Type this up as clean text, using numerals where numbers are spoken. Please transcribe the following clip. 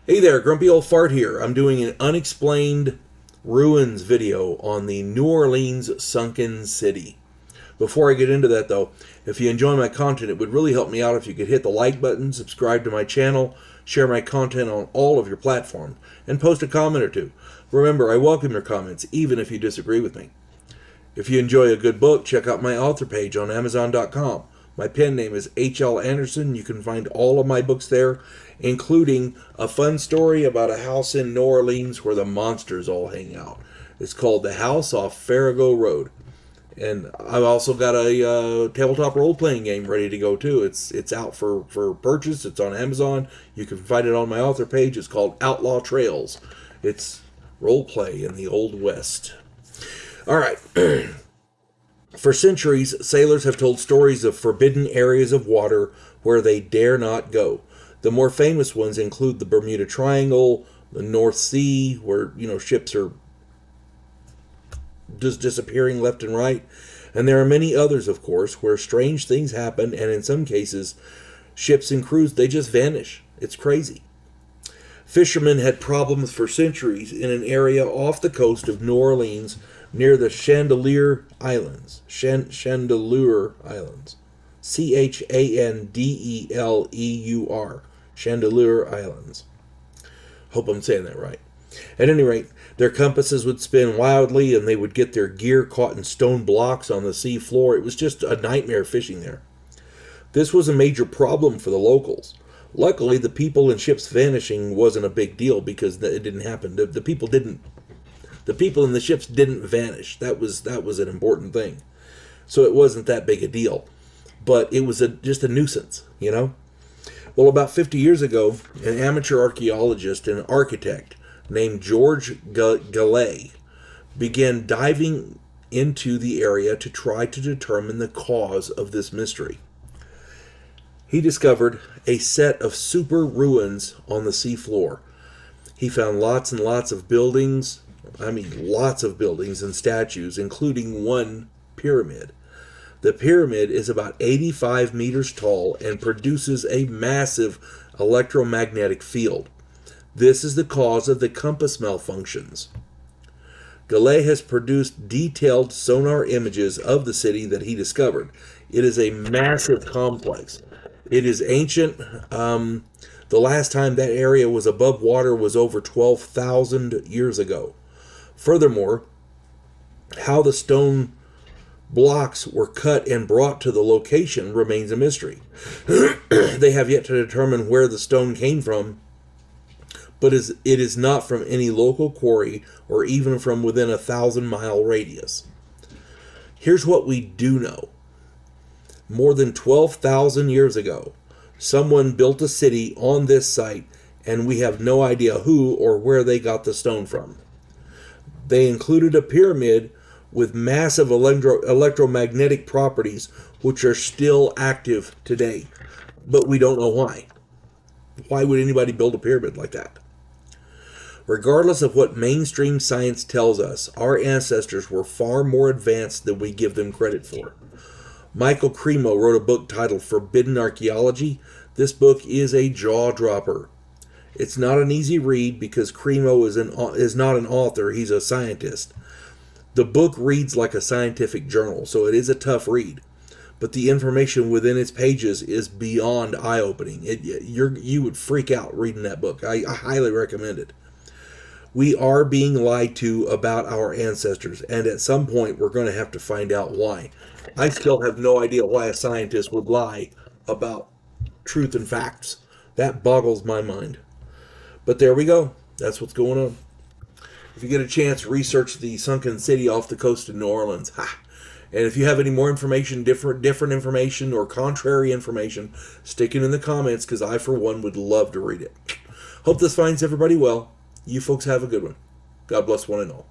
Hey there, Grumpy Old Fart here. I'm doing an unexplained ruins video on the New Orleans Sunken City. Before I get into that though, if you enjoy my content, it would really help me out if you could hit the like button, subscribe to my channel, share my content on all of your platforms, and post a comment or two. Remember, I welcome your comments, even if you disagree with me. If you enjoy a good book, check out my author page on Amazon.com. My pen name is H.L. Anderson. You can find all of my books there, including a fun story about a house in New Orleans where the monsters all hang out. It's called The House Off Faribault Road. And I've also got a tabletop role-playing game ready to go, too. It's out for purchase. It's on Amazon. You can find it on my author page. It's called Outlaw Trails. It's role-play in the Old West. All right. For centuries, sailors have told stories of forbidden areas of water where they dare not go. The more famous ones include the Bermuda Triangle, the North Sea, where, ships are just disappearing left and right. And there are many others, of course, where strange things happen, and in some cases, ships and crews, they just vanish. It's crazy. Fishermen had problems for centuries in an area off the coast of New Orleans near the Chandelier Islands. Chandeleur Islands. Chandeleur. Chandeleur Islands. Hope I'm saying that right. At any rate, their compasses would spin wildly and they would get their gear caught in stone blocks on the sea floor. It was just a nightmare fishing there. This was a major problem for the locals. Luckily, the people and ships vanishing wasn't a big deal because it didn't happen. The people in the ships didn't vanish. That was an important thing. So it wasn't that big a deal. But it was just a nuisance, Well, about 50 years ago, an amateur archaeologist and architect named George Gallet began diving into the area to try to determine the cause of this mystery. He discovered a set of super ruins on the seafloor. He found lots and lots of buildings, lots of buildings and statues, including one pyramid. The pyramid is about 85 meters tall and produces a massive electromagnetic field. This is the cause of the compass malfunctions. Gallet has produced detailed sonar images of the city that he discovered. It is a massive complex. It is ancient. The last time that area was above water was over 12,000 years ago. Furthermore, how the stone blocks were cut and brought to the location remains a mystery. They have yet to determine where the stone came from, but it is not from any local quarry or even from within a 1,000-mile radius. Here's what we do know. More than 12,000 years ago, someone built a city on this site, and we have no idea who or where they got the stone from. They included a pyramid with massive electromagnetic properties, which are still active today. But we don't know why. Why would anybody build a pyramid like that? Regardless of what mainstream science tells us, our ancestors were far more advanced than we give them credit for. Michael Cremo wrote a book titled Forbidden Archaeology. This book is a jaw-dropper. It's not an easy read because Cremo is not an author, he's a scientist. The book reads like a scientific journal, so it is a tough read. But the information within its pages is beyond eye-opening. You would freak out reading that book. I highly recommend it. We are being lied to about our ancestors, and at some point we're going to have to find out why. I still have no idea why a scientist would lie about truth and facts. That boggles my mind. But there we go. That's what's going on. If you get a chance, research the sunken city off the coast of New Orleans. Ha! And if you have any more information, different information or contrary information, stick it in the comments because I, for one, would love to read it. Hope this finds everybody well. You folks have a good one. God bless one and all.